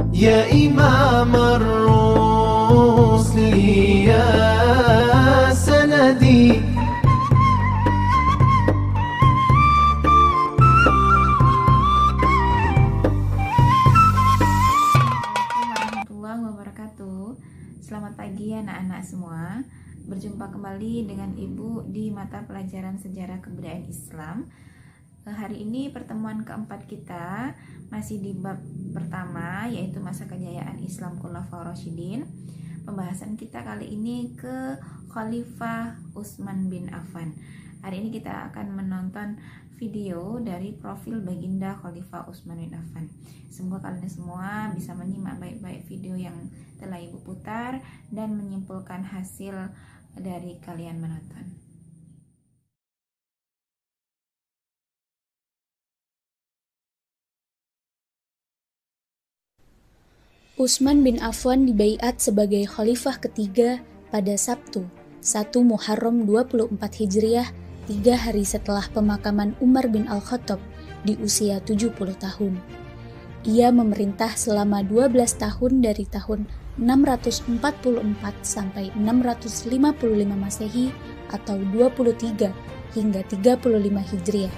يا إمام الرسل يا سندي. Warahmatullahi wabarakatuh. Selamat pagi anak-anak semua. Berjumpa kembali dengan Ibu di mata pelajaran sejarah kebudayaan Islam. Hari ini pertemuan keempat kita masih di bab pertama, yaitu masa kejayaan Islam Khulafaur Rasyidin. Pembahasan kita kali ini ke Khalifah Utsman bin Affan. Hari ini kita akan menonton video dari profil baginda Khalifah Utsman bin Affan. Semoga kalian semua bisa menyimak baik-baik video yang telah Ibu putar dan menyimpulkan hasil dari kalian menonton. Utsman bin Affan dibaiat sebagai khalifah ketiga pada Sabtu, 1 Muharram 24 Hijriah, 3 hari setelah pemakaman Umar bin Al-Khattab di usia 70 tahun. Ia memerintah selama 12 tahun dari tahun 644 sampai 655 Masehi atau 23 hingga 35 Hijriah.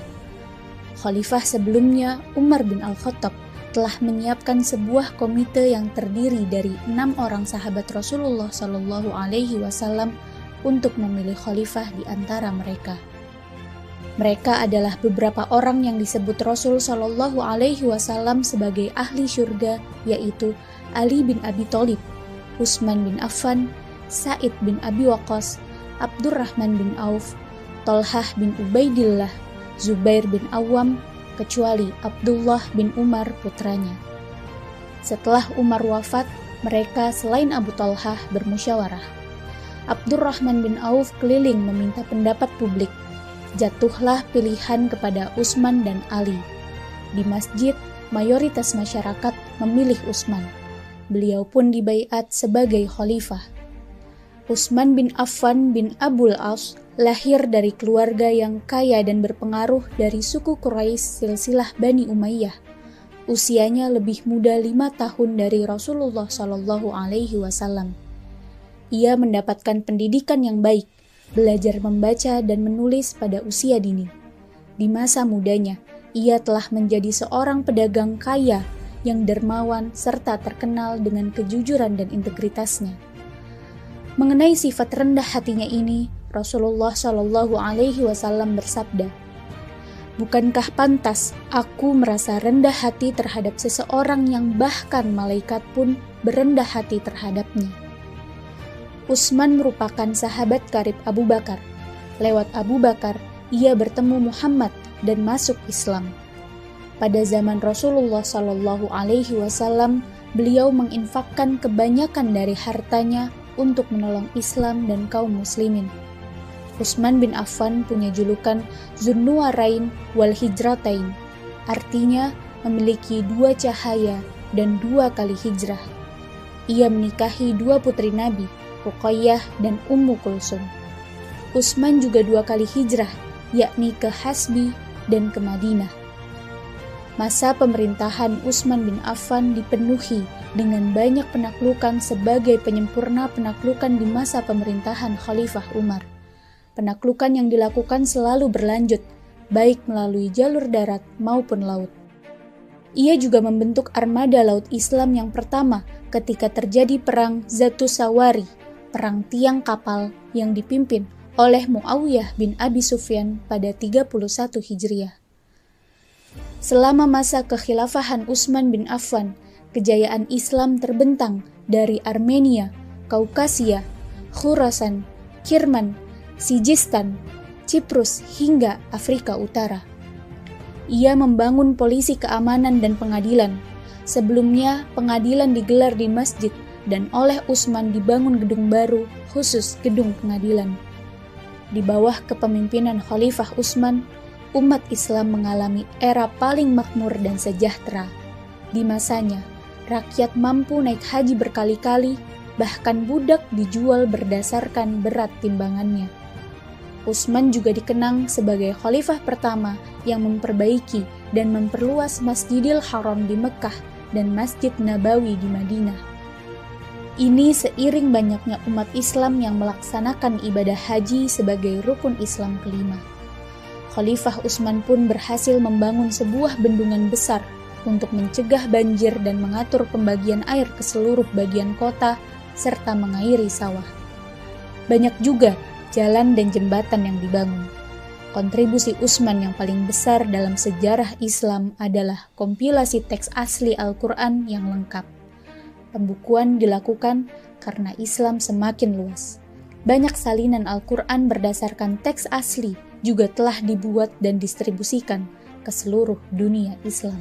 Khalifah sebelumnya, Umar bin Al-Khattab, telah menyiapkan sebuah komite yang terdiri dari 6 orang sahabat Rasulullah Shallallahu Alaihi Wasallam untuk memilih khalifah di antara mereka. Mereka adalah beberapa orang yang disebut Rasul Shallallahu Alaihi Wasallam sebagai ahli syurga, yaitu Ali bin Abi Thalib, Utsman bin Affan, Sa'id bin Abi Waqqas, Abdurrahman bin Auf, Thalhah bin Ubaidillah, Zubair bin Awam, kecuali Abdullah bin Umar putranya. Setelah Umar wafat, mereka selain Abu Thalhah bermusyawarah. Abdurrahman bin Auf keliling meminta pendapat publik. Jatuhlah pilihan kepada Utsman dan Ali. Di masjid, mayoritas masyarakat memilih Utsman. Beliau pun dibaiat sebagai khalifah. Utsman bin Affan bin Abul As lahir dari keluarga yang kaya dan berpengaruh dari suku Quraisy silsilah Bani Umayyah. Usianya lebih muda 5 tahun dari Rasulullah Shallallahu Alaihi Wasallam. Ia mendapatkan pendidikan yang baik, belajar membaca dan menulis pada usia dini. Di masa mudanya, ia telah menjadi seorang pedagang kaya yang dermawan serta terkenal dengan kejujuran dan integritasnya. Mengenai sifat rendah hatinya ini, Rasulullah Shallallahu Alaihi Wasallam bersabda, "Bukankah pantas aku merasa rendah hati terhadap seseorang yang bahkan malaikat pun berendah hati terhadapnya?" Utsman merupakan sahabat karib Abu Bakar. Lewat Abu Bakar, ia bertemu Muhammad dan masuk Islam. Pada zaman Rasulullah Shallallahu Alaihi Wasallam, beliau menginfakkan kebanyakan dari hartanya untuk menolong Islam dan kaum muslimin. Utsman bin Affan punya julukan Dzunnuwarain wal Hijratain, artinya memiliki 2 cahaya dan 2 kali hijrah. Ia menikahi 2 putri Nabi, Ruqayyah dan Ummu Kulsum. Utsman juga 2 kali hijrah, yakni ke Hasbi dan ke Madinah. Masa pemerintahan Utsman bin Affan dipenuhi dengan banyak penaklukan sebagai penyempurna penaklukan di masa pemerintahan Khalifah Umar. Penaklukan yang dilakukan selalu berlanjut, baik melalui jalur darat maupun laut. Ia juga membentuk armada laut Islam yang pertama ketika terjadi perang Zatus Sawari, perang tiang kapal yang dipimpin oleh Muawiyah bin Abi Sufyan pada 31 Hijriah. Selama masa kekhilafahan Utsman bin Affan, kejayaan Islam terbentang dari Armenia, Kaukasia, Khurasan, Kirman, Sijistan, Ciprus hingga Afrika Utara. Ia membangun polisi keamanan dan pengadilan. Sebelumnya, pengadilan digelar di masjid dan oleh Utsman dibangun gedung baru khusus gedung pengadilan. Di bawah kepemimpinan Khalifah Utsman, umat Islam mengalami era paling makmur dan sejahtera. Di masanya, rakyat mampu naik haji berkali-kali, bahkan budak dijual berdasarkan berat timbangannya. Utsman juga dikenang sebagai khalifah pertama yang memperbaiki dan memperluas Masjidil Haram di Mekkah dan Masjid Nabawi di Madinah. Ini seiring banyaknya umat Islam yang melaksanakan ibadah haji sebagai rukun Islam kelima. Khalifah Utsman pun berhasil membangun sebuah bendungan besar untuk mencegah banjir dan mengatur pembagian air ke seluruh bagian kota serta mengairi sawah. Banyak juga jalan dan jembatan yang dibangun. Kontribusi Utsman yang paling besar dalam sejarah Islam adalah kompilasi teks asli Al-Quran yang lengkap. Pembukuan dilakukan karena Islam semakin luas. Banyak salinan Al-Quran berdasarkan teks asli juga telah dibuat dan distribusikan ke seluruh dunia Islam.